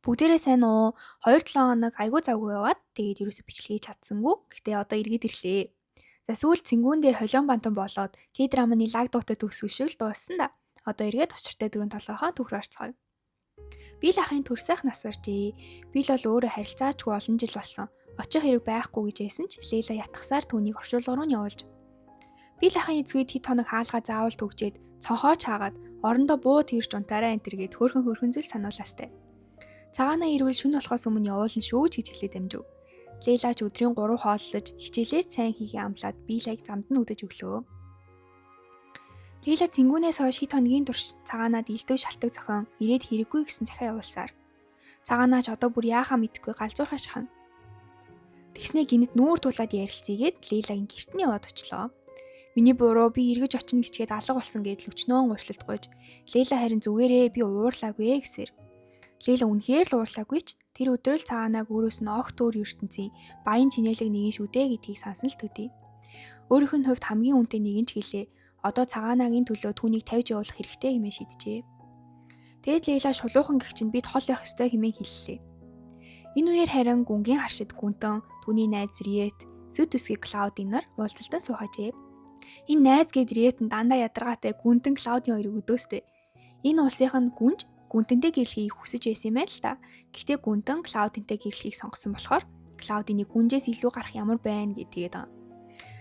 Бүгдээрээ сайн уу? 2-7 хоног айгүй завгүй яваад тэгээд ерөөсөө бичлэг хийж чадсангүй. Гэтэ одоо эргээд ирлээ. За сүүлд цингүүн дээр холион бантан болоод К-драманы лаг дуутай төгсгөл дууссан да. Одоо эргээд учиртай дөрөв толгойхоо төгрөөр орцгоё. Би л ахын төр сайх нас барьжээ. Би л бол өөрөө харилцаачгүй олон жил болсон. Очих хэрэг байхгүй гэж хэлсэн ч Лейла ятгахсаар түүнийг оршуулга руу нь явуулж. Би л ахын эзгүйд хэд хоног хаалгаа заавал төгжээд цонхоо чаагаад орондоо буу тэрч унтаараа энтергээд хөөрхөн зүйл сануулаастай. Цагаанаа ирвэл шүн болохоос өмнө явуулна шүү гэж хэлээд амжив. Лейла ч өдрийн 3 хооллож хичээлээ сайн хийхээ амлаад биелэг замд нь үдэж өглөө. Лейла цингүүнээс хойш хэд хоногийн турш цагаанаад илдэв шалтак зохион ирээд хэрэггүй гэсэн захиа явуулсаар. Цагаанаач одоо бүр яахаа мэдэхгүй галзуурхаа шахна. Тэгснээ гинэд нүүр тулаад ярилцъегээд Лейлагийн гэрт нь яваад очлоо. Миний буруу би эргэж очино гэчгээд алга болсон гэдэл өчнөөн уушлалт гойж Лейла харин зүгээрээ би уурлаагүй гэсээр. Лейла үнэхээр л уурлаагүй ч тэр өдөр л цагаанаг өөрөөс нь огт өөр ертөнцийн баян чинэлэг нэгэн шүү дээ гэдгийг сансан л төдий. Өөрийнх нь хувьд хамгийн үнэтэй нэгэн ч гэлээ. Одоо цагаанагийн төлөө түүнийг тавьж явуулах хэрэгтэй хэмээн шийджээ. Тэгэд Лейла шулуухан гэх чинь бид хол явах ёстой хэмээн хэллээ. Энэ үеэр харин гүнгийн харшид Гүнтэн, түүний найз Риет, сүт үсгийн Клаудин нар уулзалтан суухажээ. Энэ найз гээд Риет нь дандаа ядаргаатай Гүнтэн Клаудин хоёрыг өдөөстэй. Энэ улсынх нь гүнж Гүнтэнтэй гэрлэхийг хүсэж байсан юм байна л та. Гэхдээ Гүнтэн Клаудинтэй гэрлэхийг сонгосон болохоор Клаудины гүнжээс илүү гарах ямар байна гэдгээд байгаа.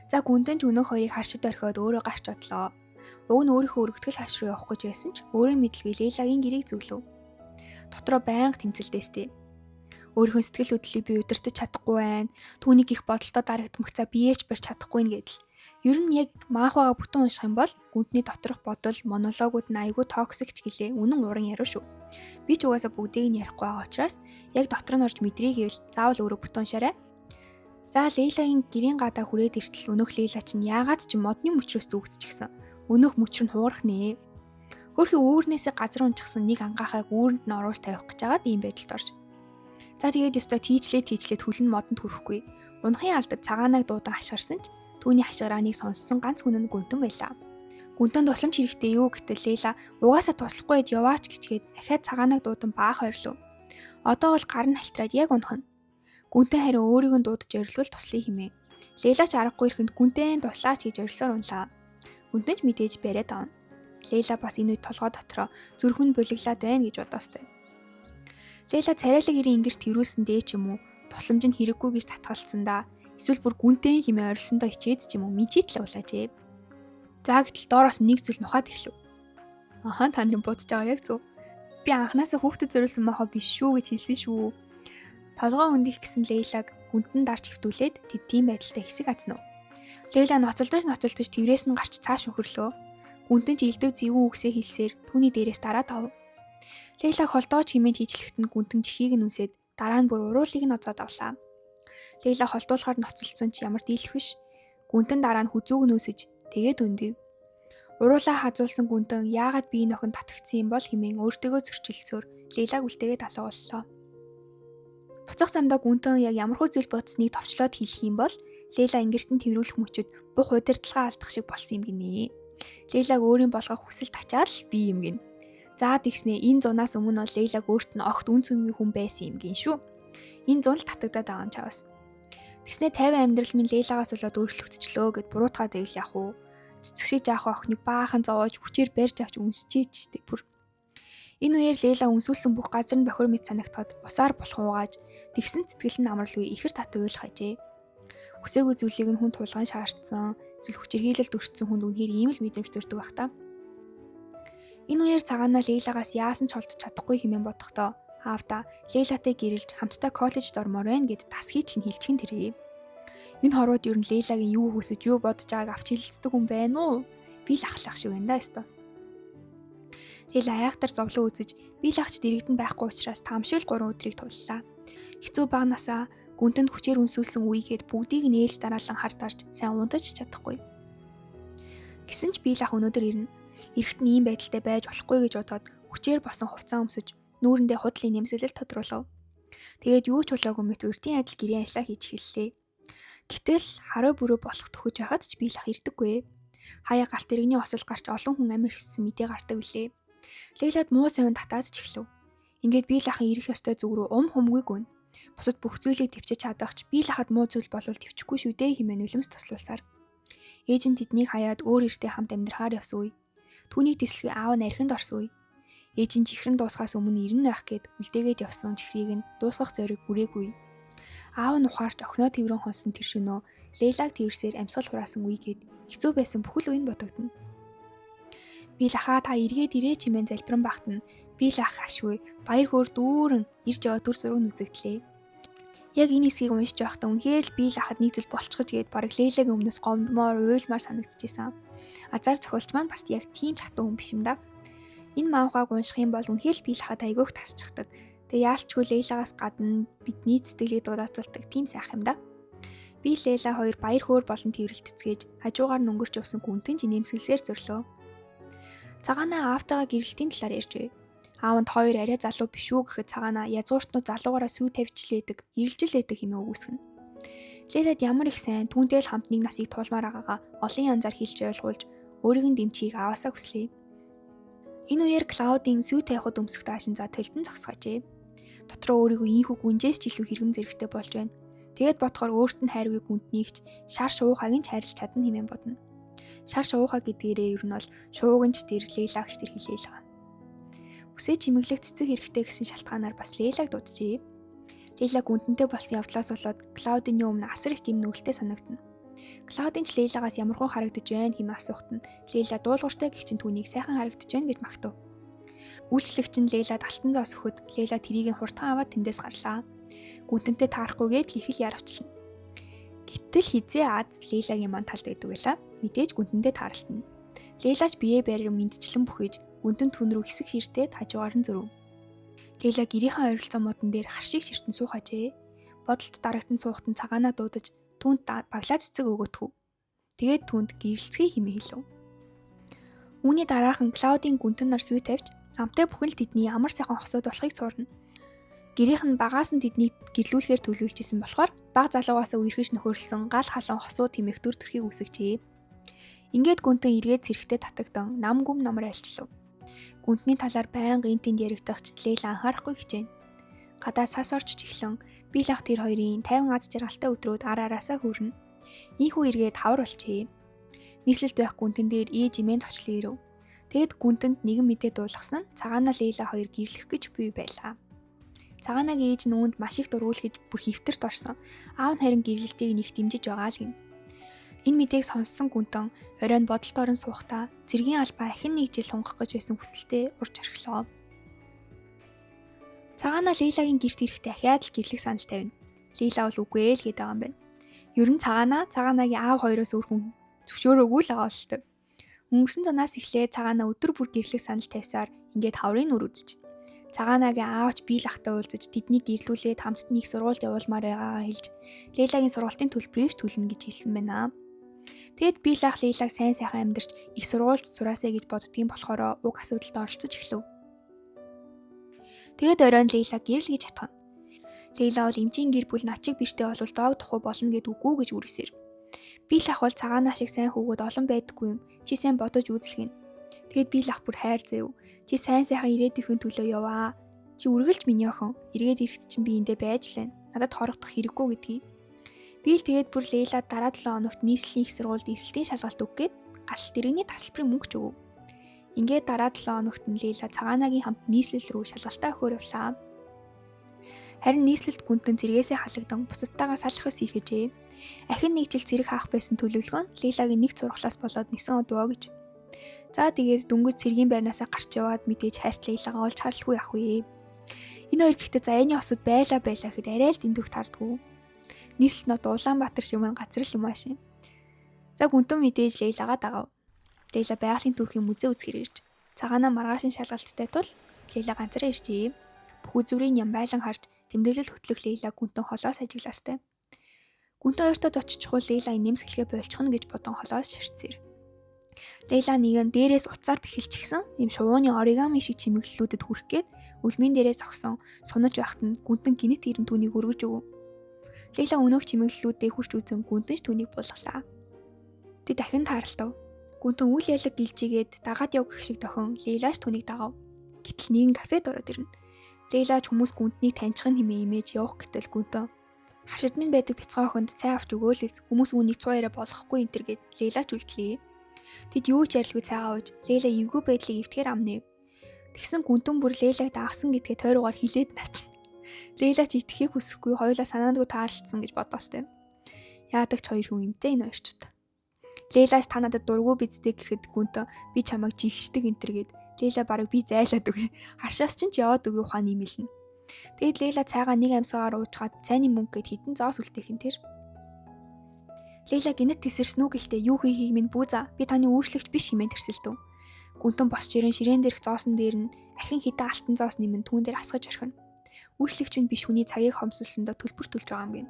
За Гүнтэн ч өнөөх хоёрыг харшид орхиод өөрөө гарч одлоо. Уг нь өөрийнхөө өргөтгөл хаш руу явах гэж байсан ч өөрөө мэдлгүй Лейлагийн гэрийг зөвлөв. Дотроо байнга тэмцэлдээстэй. Өөрийнхөө сэтгэл хөдлөлийг би удирдах чадахгүй байна. Түүнийг их бодолтой дарагдмагцаа биеэж барьж чадахгүй нэ гэдэл. Ер нь яг маахвага бүтэн унших юм бол гүнтний доторх бодол, монологууд нь айгүй токсик ч гэлээ үнэн уран яруу шүү. Би ч угаасаа бүгдийг нь ярихгүй байгаа учраас яг дотор нь орж мэдрээ гэвэл заавал өөрөө бүтэн уншаарай. За Лейлагийн гэрийн гадаа хүрээд иртэл өнөөх Лейла чинь яагаад ч модны мөчрөөс зүгцчихсэн. Өнөөх мөчр нь хуурах нэ. Хөрхи үүрнээсээ газар унчихсан нэг ангаахайг үүрэнд нь оруулж тавих гэж байгаад ийм байдалд орж. За тэгээд ёстой тийчлээд хүлэн модонд хүрэхгүй. Унахын алдад цагаанаг дуудан хашгирсан ч түүний хашгирааныг сонссон ганц хүн нь Гүнтэн байлаа. Гүнтэн тусламж хэрэгтэй юу гэтэл Лейла угаасаа туслахгүй гэж яваач гэчгээд ахаад цагаанаг дуудан баах ойрлоо. Одоо бол гар нь халтраад яг унах нь. Гүнтэн харин өөрийг нь дуудаж орилвол туслая хэмээн. Лейла ч аргагүй ихэнд Гүнтэн туслаач гэж орилсоор унлаа. Гүнтэн ч мэдээж бариад авна. Лейла бас энэ үед толгой дотроо зүрх нь булиглаад байна гэж бодоостой. Лейла царайлаг ирийн ингэрт тэрүүлсэн дээ ч юм уу, тусламж нь хэрэггүй гэж татгалцсан да. Эсвэл бүр Гүнтэн хэмээн орилсондоо хичээд ч юм уу мижийтэл явуулаажээ. За гэтэл доороос нэг зүйл нухаад эхлэв. Аха тань бодож байгаа яг зөв. Би анханасаа хүүхдэд зориулсан махаа биш шүү гэж хэлсэн шүү. Толгой өндөх гэсэн Лейлаг Гүнтэн дарж хөвтүүлээд тэд тийм байдалтай хэсэг азнав. Лейла ноцолдож тэврээс нь гарч цааш өхөрлөө. Гүнтэн ч илдэв зэвүүн үгсээ хэлсээр түүний дээрээс дараад ав. Лейла холдооч хэмээн хийжлэхэд нь Гүнтэн чихийг нь үсээд дараа нь бүр уруулыг нь оцоод авлаа. Лейла холдуулахаар ноцолдсон ч ямар дийлэх биш. Гүнтэн дараа нь хүзүүг нь үсэж тэгээд өндөв. Уруулаа хазуулсан Гүнтэн яагаад би энэ охин татагдсан юм бол хэмээн өөртөөгөө зөрчилдсөөр Лейлаг үлдээгээд алга боллоо. Буцах замдаа Гүнтэн яг ямархуу зүйл бодсныг товчлоод хэлэх юм бол Лейла ингэртэн тэрүүлэх мөчөд бух удирдлагаа алдах шиг болсон юм гинэ. Лейлаг өөрийн болгох хүсэлт ачаад л би юм гин. За тэгснэ энэ зунаас өмнө бол Лейлаг өөрт нь огт үн цэнгийн хүн байсан юм гин шүү. Энэ зун л татагдаад байгаа юм чавс. Тэгснэ 50 амьдрал минь Лейлагаас болоод өөрчлөгдчихлөө гэд буруутгаад байвал яах вэ? Цэцгшиж яах охиныг баахан зовоож хүчээр барьж авч үнсчээчтэй бүр. Энэ үеэр Лейла үнсүүлсэн бүх газар нь бохир мэд санагдахад усаар булхан угааж тэгсэн цэтгэл нь амралгүй ихэр татуулах хажээ. Хүсээгүй зүйлийг нь хүн тулган шаардсан, эсвэл хүчирхийлэлд өртсөн хүнд үнэхээр ийм л мэдрэмж төрдөг бах та. Энэ үеэр цагаанаа Лейлагаас яасан ч холдож чадахгүй хэмээн бодохдоо аавда Лейлатай гэрэлж хамтдаа коллежд ормоор байна гэд тас хийтэл нь хэлчихэн тэрээ. Энэ хорвоод ер нь Лейлагийн юу хүсэж юу бодож байгааг авч хэлэлцдэг хүн байна уу? Би л ахлах шиг байна да ёстой. Тэгэл аяахтар зовлон үзэж би л ахч дэрэгдэн байхгүй учраас таамшил 3 өдрийг туллаа. Хэцүү багнасаа Гүнтэнд хүчээр үнсүүлсэн үегээд бүгдийг нь ээлж дараалан хард арж сайн унтаж чадахгүй. Гэсэн ч би л ах өнөөдөр ирнэ. Эрэхт нь ийм байдалтай байж болохгүй гэж бодоод хүчээр босон хувцас өмсөж нүүрэндээ худлын нэмсэлэл тодруулав. Тэгээд юу ч болоогүй мэт урьдын адил гэрийн ажиллаа хийж эхэллээ. Гэтэл хараа бүрөө болох төхөж байхад ч би л ах ирдэггүй. Хаяа галт тэрэгний осол гарч олон хүн амир ирсэн мэдээ гардаг билээ. Лейлад муу савин татаад ч эхлэв. Ингээд бие лахын ирэх ёстой зүг рүү хумгүй гүн. Бусад бүх зүйлийг төвчж чадах ч бие лахад муу зүйл болвол төвчихгүй шүү дээ хэмээн нулимс туслуулсаар. Ээж нь тэднийг хаяад өөр эртээ хамт амьдрахаар явсан үе. Түүнийг тэслэхүй аав нь архинд орсон үе. Ээж нь чихрэн дуусахаас өмнө ирнэ байх гээд үлдээгээд явсан чихрийг нь дуусгах зориг хүрээгүй. Аав нь ухаарч охиноо тэрвэрэн хонсон тэр шөнөө Лейлаг тэрсээр амьсгал хураасан үе гээд хэцүү байсан бүхэл үе нь бодогдно. Би лахаа та эргээд ирээ чимээн залбиран багт нь би лах ашгүй баяр хөөр дүүрэн ирж яваа төр зураг нүзэгдлээ. Яг энэ хэсгийг уншиж байхдаа үнэхээр л би лахад нэг зүйл болчихж гээд бараг Лейлагийн өмнөөс гомдмоор уйлмаар санагдчихсан. Азар зохиолч маань бас яг тийм чатан хүн биш юм да. Энэ маавгааг унших юм бол үнэхээр л би лахад айгүйх тасчихдаг. Тэгээ яалчгүй Лейлагаас гадна бидний сэтгэлийг дуудаацуулдаг тийм сайх юм да. Би Лейла хоёр баяр хөөр болон тэрвэрлэгдэцгээж хажуугаар өнгөрч явсан гүнтэн жинэмсгэлсээр зөрлөө. Цагаанаа аавтайгаа гэрэлтийн талаар ярьж бай. Аавд хоёр арай залуу биш үү гэхэд цагаанаа язгууртнууд залуугаараа сүү тавьчлээдэг, ирэлжилээдэг хэмээн үгүйсгэнэ. Лейлад ямар их сайн түүнтэй л хамт нэг насыг туулмаар байгаагаа олон янзаар хэлж ойлгуулж өөрийг нь дэмжихийг ааваасаа хүслээ. Энэ үеэр Клаудийн сүү тавихад өмсөх даашин за толбон зогсгоожээ. Дотроо өөрийгөө ийхүү гүнжээс ч илүү хэрэгм зэрэгтэй болж байна. Тэгээд бодохоор өөрт нь хайргүй гүнтнийгч шар шуухаг нь хайрлаж чадна хэмээн бодно. Шар шуухаг гэдгээрээ ер нь бол шууганч тэр Лейлагч тэр хэлээл байгаа. Үсээ чимэглэх цэцэг хэрэгтэй гэсэн шалтгаанаар бас Лейлаг дуудажээ. Лейла гүнтэнтэй болсон явдлаас болоод Клаудины өмнө асар их гимнүгэлтэй санагдана. Клаудин ч Лейлагаас ямархуу харагдаж байна хэмээн асуухт нь Лейла дуулууртай гэх чинь түүнийг сайхан харагдаж байна гэж магтав. Үйлчлэгч нь Лейлад алтан зоос өгөхөд Лейла тэрийг нь хурдхан аваад тэндээс гарлаа. Гүнтэнтэй таарахгүйгээд л их л яравчлаа. Гэтэл хизээ Аз Лейлагийн ман талд байдаг байлаа. Мэдээж гүнтэнтэй таарлтна. Лейлагч биеэ барир мэдчлэн бүхэж гүнтэн түн рүү хэсэг ширтээд хажуугаар нь зөрөв. Лейла гэрийнхэн ойролцоо модон дээр харшиг ширтэн суухажээ. Бодолд дарагтан суухтан цагаанаа дуудаж түүнд баглаа цэцэг өгөөтгөв. Тэгээд түүнд гэрэлцгий хэмээн хэлв. Үүний дараахан Клаудийн гүнтэн нар сүй тавьж амтай бүхэн л тэдний амар сайхан хосууд болохыг цуурна. Гэрийнх нь багаас нь тэднийг гэрлүүлэхээр төлөвлөжсэн болохоор баг залуугаас үерхэж нөхөрлсөн гал халуун хосууд хэмээх дүр төрхийг үсгэжээ. Ингээд гүнтэн эргээд зэрэгтэй татагдан нам гүм намар альчлав. Гүнтний талаар байнгын тэнд яригдахч Лейла анхаарахгүй хичээнэ. Гадаа цас орж чихлэн би лах тэр хоёрын 50 аз жаргалтай өдрүүд ар араасаа хүрнэ. Ийхүү эргээд хавар болчээ. Нийслэлд байх гүнтэн дээр ээж имэн зочлон ирэв. Тэгэд гүнтэнд нэгэн мэдээ дуулгасан нь цагаанаа Лейла хоёр гэрлэх гэж буй байлаа. Цагаанагийн ээж нь үүнд маш их дургуул гэж бүр хөвтөрт орсон. Аав нь харин гэрлэлтийг нэг дэмжиж байгаа л гин. Энэ мэдээг сонссон гүнтэн оройн бодолд орон суухтаа цэргийн албаа ахин нэг жил сунгах гэж байсан хүсэлтэд урж орхилоо. Цагаанаа Лейлагийн гэрт ирэхдээ ахиад л гэрлэх санал тавина. Лейла бол үгүй ээ л гээд байгаа юм байна. Ер нь цагаанагийн аав хоёроос өөр хүн зөвшөөрөөгүй л байгаа болтой. Өнгөрсөн зунаас эхлээд цагаанаа өдөр бүр гэрлэх санал тавьсаар ингээд хаврын нүр үзэж. Цагаанагийн аавч бие лахтай уулзаж тэднийг гэрлүүлээд хамтд нэг сургуульд явуулмаар байгаагаа хэлж Лейлагийн сургуулийн төлбөрийг төлнө гэж хэлсэн байна. Тэгэд бие лах Лейлаг сайн сайхан амьдарч их сургуульд сураасаа гэж боддгийн болохоор уг асуудалд оролцож эхлэв. Тэгэд оройн Лейлаг гэрэл гэж атгана. Лейла бол эмчийн гэр бүл начиг биштэй болвол доог тохуу болно гэд үгүй гэж үргэлсээр. Бие лах бол цагаанаа шиг сайн хүүгүүд олон байдаггүй юм. Чи сайн бодож үзлэх нь. Тэгэд бие лах бүр хайр заяв. Чи сайн сайхан ирээдүйн төлөө яваа. Чи үргэлж миний охин. Эргээд ирэхэд чинь би эндээ байж лээ. Надад хорогдох хэрэггүй гэдгийг. Би л тэгээд бүр Лейла дараа 7 хоногт нийслэлийн их сургуульд эсэлтийн шалгалт өггээд галт дэргэний тасалбарын мөнгө ч өгөв. Ингээд дараа 7 хоногт нь Лейла цагаанагийн хамт нийслэл рүү шалгалтаа өгөхөөр явлаа. Харин нийслэлт гүнтэн зэрэгээсээ халагдан бусадтайгаа салах ус хийхээжээ. Ахин нэг жил зэрэг хаах байсан төлөвлөгөө нь Лейлагийн нэг зурглаас болоод нисэн одвоо гэж. За тэгээд дөнгөж цэргийн байрнаасаа гарч яваад мэдээж хайрт Лейлагаа олж харалгүй ах вэ. Энэ хоёр гэхдээ заяаны осууд байлаа гэхэд арай л дэндүүх тардгүй. Нийслэл нот Улаанбаатар шимэн газар л юм аашин. За гүнтэн мэдээж Лейлагаа дагав. Лейла байгалийн түүхийн музей үзэхээр ирж цагаанаа маргаашин шалгалттай тул Лейла ганцаараа иржээ. Бүх үзүүрийн ям байлан харж тэмдэглэл хөтлөх Лейла гүнтэн холоос ажиглаастай. Гүнтэн хоёртод очичихвол Лейла нэмсгэлгээ болчихно гэж бодон холоос ширцээр. Лейла нэгэн дээрээс уцаар бэхэлчихсэн юм шувууны оригами шиг чимэглэлүүдэд хүрэх гээд үлмийн дээрээ зогсон сунаж байхад нь гүнтэн гинэт ирэн түүнийг өргөж өгөв. Лейла өнөөх чимэглэлүүдээ хүрч үзэн гүнтэн ч түүнийг булгалаа. Тэ дахин таарлав. Гүнтэн үйл ялэг гэлжигээд дагаад яв гэх шиг дохин Лейла ч түүнийг дагав. Гэтэл нэгэн кафед ороод ирнэ. Лейлач хүмүүс гүнтнийг таньчихын хэмээн имэж явах гэтэл гүнтэн хашид минь байдаг бяцхан охинд цай авч өгөөл хүмүүс үүнийг 100 яриа болохгүй энэ төр гэд Лейлач үлдлээ. Тэд юу ч ярилгүй цайгаа ууж Лейла эвгүй байдлыг эвтгэхээр амнав. Тэгсэн гүнтэн бүр Лейлаг дагсан гэдгээ тойруугаар хилээд наачна. Лейлач итгэхийг хүсэхгүй хоёулаа санаандгүй таарлцсан гэж бодоостой. Яадаг ч хоёр хүн юмтэй энэ хоёрчууд. Лейлач та надад дургүй бидтэй гэхэд гүнтэн би чамайг жигшдэг энэ төр гэд Лейла бараг би зайлаад өгье. Харшаас ч яваад өгье ухаан имэлнэ. Тэгэд Лейла цайгаа нэг амьсгаар уужгаад цайны мөнгө гэд хитэн зоос үлдээх энэ тэр. Лейла гинэт тесэрсэн үг гэлтэй юу хийхийг минь бүүза би таны үйлчлэгч биш хэмээн тэрсэлдэв. Гүнтэн босч ирэн ширээн дээрх зоосон дээр нь ахин хитэн алтан зоос нэмэн түүн дээр асгаж орхино. Үйлчлэгч минь биш хүний цагийг хомсолсондоо төлбөр төлж байгаа юм гин.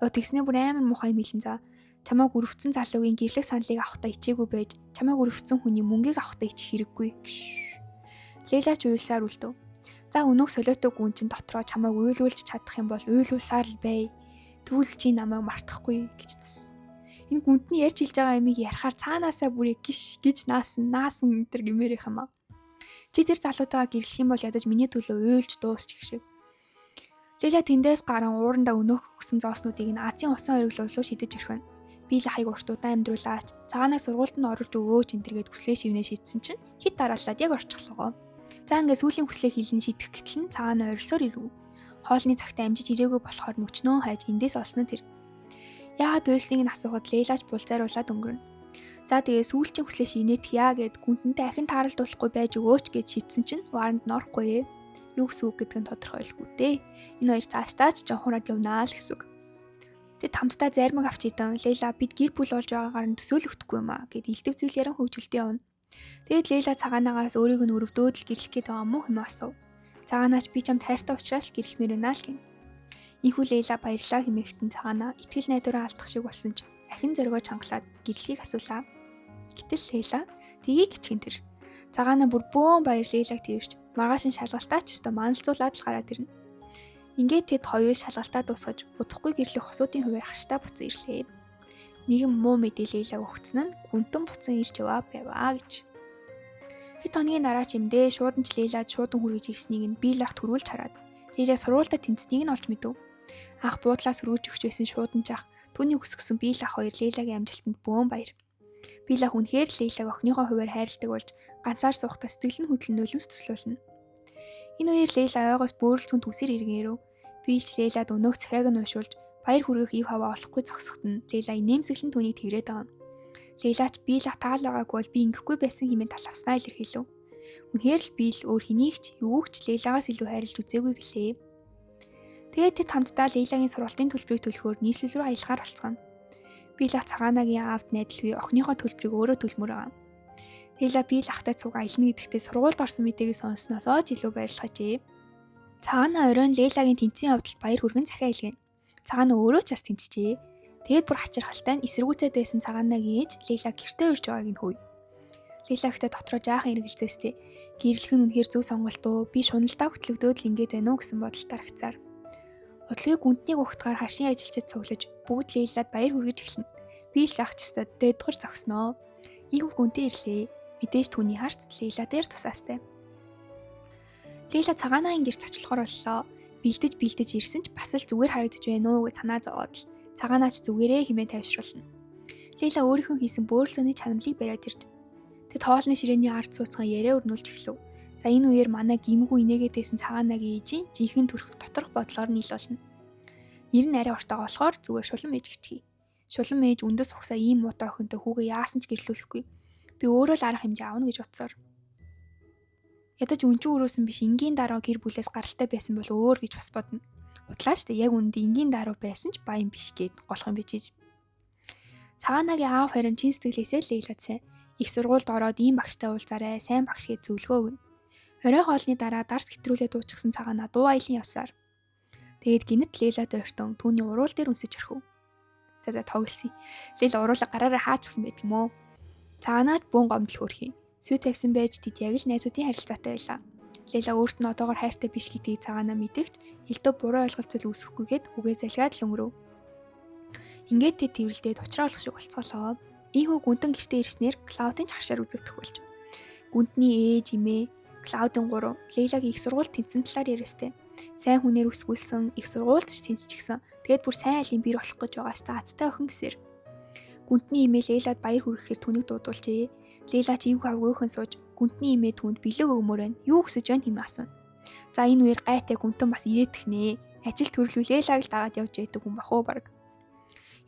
Йоо тэгснээ бүр амар муухай юм хэлэн за. Чамайг өрөвцөн залуугийн гэрлэх саналыг авахтаа ичээгүй байж чамайг өрөвцөн хүний мөнгийг авахтаа ичих хэрэггүй. Лейла ч уйлсаар үлдэв. За өнөөх солиотой гүн чин дотроо чамайг уйлуулж чадах юм бол уйлуулсаар л бай. Тэгвэл чи намайг мартахгүй гэж нас. Энэ гүнтний ярьж хэлж байгаа юмыг ярахаар цаанаасаа бүрээ гიშ гэж наасан энэ гэмээр их юм аа. Чи тэр залуутайгаа гэрлэх юм бол ядаж миний төлөө уйлж дуусчих шиг. Лейла тэндээс гарan уурандаа өнөөх өгсөн зооснуудыг нь Азийн усан хориглол руу шидэж орхино. Би л ахыг урт удаан амьдруулаач. Цагаанаа сургуульд нь оруулж өгөөч энтергээд хүслээ шивнээ шийдсэн чинь хит дараалаад яг орчихлоо. За ингээ сүүлийн хүслээ хийлэн шийдэх гэтэл нь цагаанаа орилсоор ирэв. Хоолны цагтаа амжиж ирээгүй болохоор нүчнөө хайж эндээс осно тэр. Яагаад уйлсныг нь асуухад Лейлач булзааруулаад өнгөрнө. За тэгээ сүүлчийн хүслээ шийнэт яа гэд гүнтэнтэй ахин тааралдуулахгүй байж өгөөч гэд шийдсэн чинь варанд норохгүй. Юу гэсэн үг гэдг нь тодорхойлгүй дээ. Энэ хоёр цаашдаа ч жонхороод явнаа л гэсэн үг. Тэд хамтдаа зармаг авч иdən Лейла бид гэр бүл болж байгаагаар нь төсөөлөгдөхгүй юм аа гэд илтгэв зүйлээрэн хөгжилдөө явна. Тэгэд Лейла цагаанаагаас өөрийг нь өрөвдөөд л гэрлэх гээд байгаа мó хэмээн асуув. Цагаанаач би чамд хайртай учраас л гэрлэхмээр байна л гин. Инхүү Лейла баярлаа хэмээгтэн цагаанаа итгэл найдвараа алдах шиг болсон ч ахин зоргоо чангалаад гэрлэхийг асуулаа. Гэтэл Лейла тгийг гिचгэн тэр. Цагаанаа бүр бөөн баяр Лейлаг твэрч маргааш нь шалгалтаа ч өстө маналзуулаад л гараад ирнэ. Ингээд тэд хоёул шалгалтаа дуусгаж удахгүй гэрлэх хосуудын хуваар харштаа буцан ирлээ. Нэгэн муу мэдээ Лейлаг өгцөн нь гүнтэн буцан ирж яваа байваа гэж. Хэд хоногийн дараа ч юмдээ шуудан ч Лейлад шуудан хүргэж ирснийг нь бие лагт хөрвүүлж хараад Лейлаг сургуультай тэнцнийг нь олж мэдэв. Анх буудлаа сөргүүлж өгч байсан шуудан жах түүний өсгсөн бие лах хоёр Лейлагийн амжилтанд бөөн баяр. Бие лах үнэхээр Лейлаг охиныхоо хуваар хайрладаг болж ганцаар суухдаа сэтгэл нь хөдлөн нулимс төслөөлнө. Энэ үеэр Лейла ойгоос бөөрөлцөнд үсэр иргэнээрв. Бийлж Лейлад өнөөх цахиаг нь уншуулж баяр хүргэх ив хаваа олохгүй зогсоход нь Лейла инээмсэглэн түүнийг тэврээд байгаа. Лейлач би л таал байгаагүй бол би ингэхгүй байсан хэмээн талхаснаа илэрхийлв. Үнэхээр л би л өөр хэнийг ч юуг ч Лейлагаас илүү хайрлж үзээгүй билээ. Тэгээд тэд хамтдаа Лейлагийн сургалтын төлбөрийг төлөхөөр нийслэл рүү аялахаар болцгоно. Би л цагаанагийн аавд найдалгүй охиныхоо төлбөрийг өөрөө төлмөр байгаа. Лейла би л ахтай цуг аялна гэдэгтээ сургуульд орсон мэдээг сонссноосоо ч илүү баярлахажээ. Цагаана оройн Лейлагийн тэнцийн явдалд баяр хүргэн захиа илгээнэ. Цагаана өөрөө ч бас тэнцжээ. Тэгээд бүр хачирхалтай нь эсэргүүцээд байсан Цагаанагийн ээж Лейла гэртээ урьж байгааг нь хөөе. Лейла ихтэй дотроо жаахан эргэлзээстэй гэрлэх нь үнэхээр зөв сонголт уу? Би шуналдаа хөтлөгдөөд л ингэж байна уу гэсэн бодолтой харагцаар. Удалгүй гүнтнийг ухтгаар хашийн ажилчид цуглаж бүгд Лейлад баяр хүргэж эхэлнэ. Би л заах ч ёстой дэдгэр зогсноо. Ийхүү гүнтээ ирлээ. Мэдээж түүний харц Лейла дээр тусаастай. Лейла Цагаанагийн гэрч очлохоор боллоо. Бэлдэж ирсэн ч бас л зүгээр харагдаж байна уу гэж санаа зовоод л Цагаанаач зүгээрээ хэмээн тайвшруулна. Лейла өөрийнхөө хийсэн бөөрөлцөөний чанамлыг бариад ирж. Тэд хоолны ширээний ард сууцхан яриа өрнүүлж эхлэв. За энэ үеэр манай гимгүү инээгээд байсан Цагаанагийн ээжийн жинхэнэ төрх доторх бодлоор нь ил болно. Нэр нь арай ортойгоо болохоор зүгээр Шулам ээж гिचгий. Шулам ээж үндэс ухсаа ийм муутай охинтой хүүгээ яасан ч гэрлүүлэхгүй. Би өөрөө л арга хэмжээ аавна гэж утсаар. Ядаж үнчин өрөөсөн биш энгийн дараа гэр бүлээс гаралтай байсан бол өөр гэж бас бодно. Удлаа штэ яг үндэ энгийн дараа байсан ч баян биш гэд голох юм бичиж. Цагаанагийн аав харин чин сэтгэлээсээ Лейлад сайн. Их сургуульд ороод ийм багштай уулзаарай, сайн багш гэж зөвлөгөө өгнө. Орой хоолны дараа дарс гэтрүүлээ дуучсан Цагаанаа дуу аялын явсаар. Тэгээд гинэт Лейлад ойртон түүний уруул дээр үнсэж орхив. За тоглосон. Лейла уруулаа гараараа хаачихсан байт юм уу? Цагаанаач бөөн гомдол хөрхий. Сүй тавьсан байж тэд яг л найзуудын харилцаатай байлаа. Лейла өөрт нь одоогоор хайртай биш гэдгийг Цагаанаа мэдэгч элдв буруу ойлголцол үүсэхгүйгээд үгээ залгаад л өнгөрөв. Ингээд тэд тэрвэрлдээд учраа олох шиг болцоолоо. Ийхүү гүнтэн гэртээ ирснээр Клаудын ч харшаар үзэгдэх болж. Гүнтний ээж, эмээ, Клаудын 3. Лейлагийн их сургуульд тэнцсэн талаар яриастай. Сайн хүнээр өсгүүлсэн, их сургуульд ч тэнцчихсэн. Тэгэд бүр сайн айлын бэр болох гэж байгаас та азтай охин гэсээр. Гүнтний эмээ Лейлад баяр хүргэхээр түнийг дуудуулжээ. Лейла ч ивгүй авгүйхэн сууж гүнтний эмээ түнд бэлэг өгмөр байна. Юу хүсэж байна хэмээн асууна. За энэ үеэр гайтай гүнтэн бас ирээдэх нэ. Ажил төрлөө Лейлаг л дагаад явж байдаг хүн бах уу баг.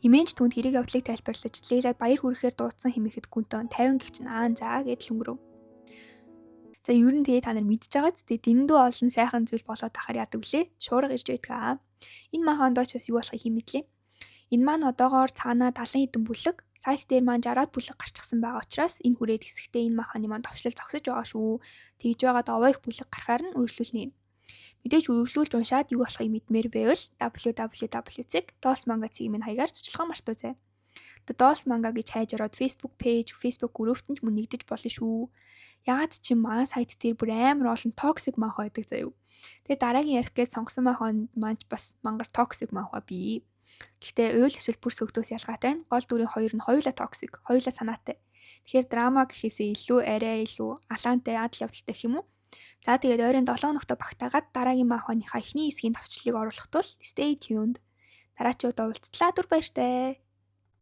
Эмээнч түнд хэрэг явдлыг тайлбарлаж Лейлад баяр хүргэхээр дуудсан хэмээхэд гүнтэн 50 гихч наан заа гэдэл өнгөрөв. За ер нь тэгээ та нар мэдж байгаа ч тэгээ дэндүү олон сайхан зүйл болоод тахаар яадаг лээ. Шуурга ирж байдгаа. Энэ махаандоо ч бас юу болохыг хэм мэдлээ. Энэ маань одоогоор цаанаа 70 хэдэн бүлэг, сайт дээр маань 60-аад бүлэг гарчихсан байгаа учраас энэ хүрээд хэсэгтээ энэ махааны маань товчлол зогсож байгаа шүү. Тэгж байгаад овоо их бүлэг гарахаар нь үргэлжлүүлнэ. Мэдээж үргэлжлүүлж уншаад юу болохыг мэдмээр байвал www.dosmanga.cg минь хаягаар зочлохоо мартаоцай. Dos Manga гэж хайж ороод Facebook page, Facebook group-т ч мөн нэгдэж болно шүү. Ягаад ч юм маань сайт дээр бүр амар олон toxic манхва байдаг заяа. Тэгээ дараагийн ярих гэж сонгосон манхванд маань бас мангар toxic манхва бий. Гэхдээ уйл эсвэл бүр сөгдөөс ялгаатай нь гол дүрийн хоёр нь хоёулаа toxic, хоёулаа санаатай. Тэгэхээр драма гэхээсээ илүү арай илүү алаантай адал явдалтай гэх юм уу? За тэгээд ойрын 7 хоногт багтаагаад дараагийн манхваныхаа эхний хэсгийн товчлыг оруулах тул stay tuned. Дараачийн удаа уулзтлаа, түр баяртай.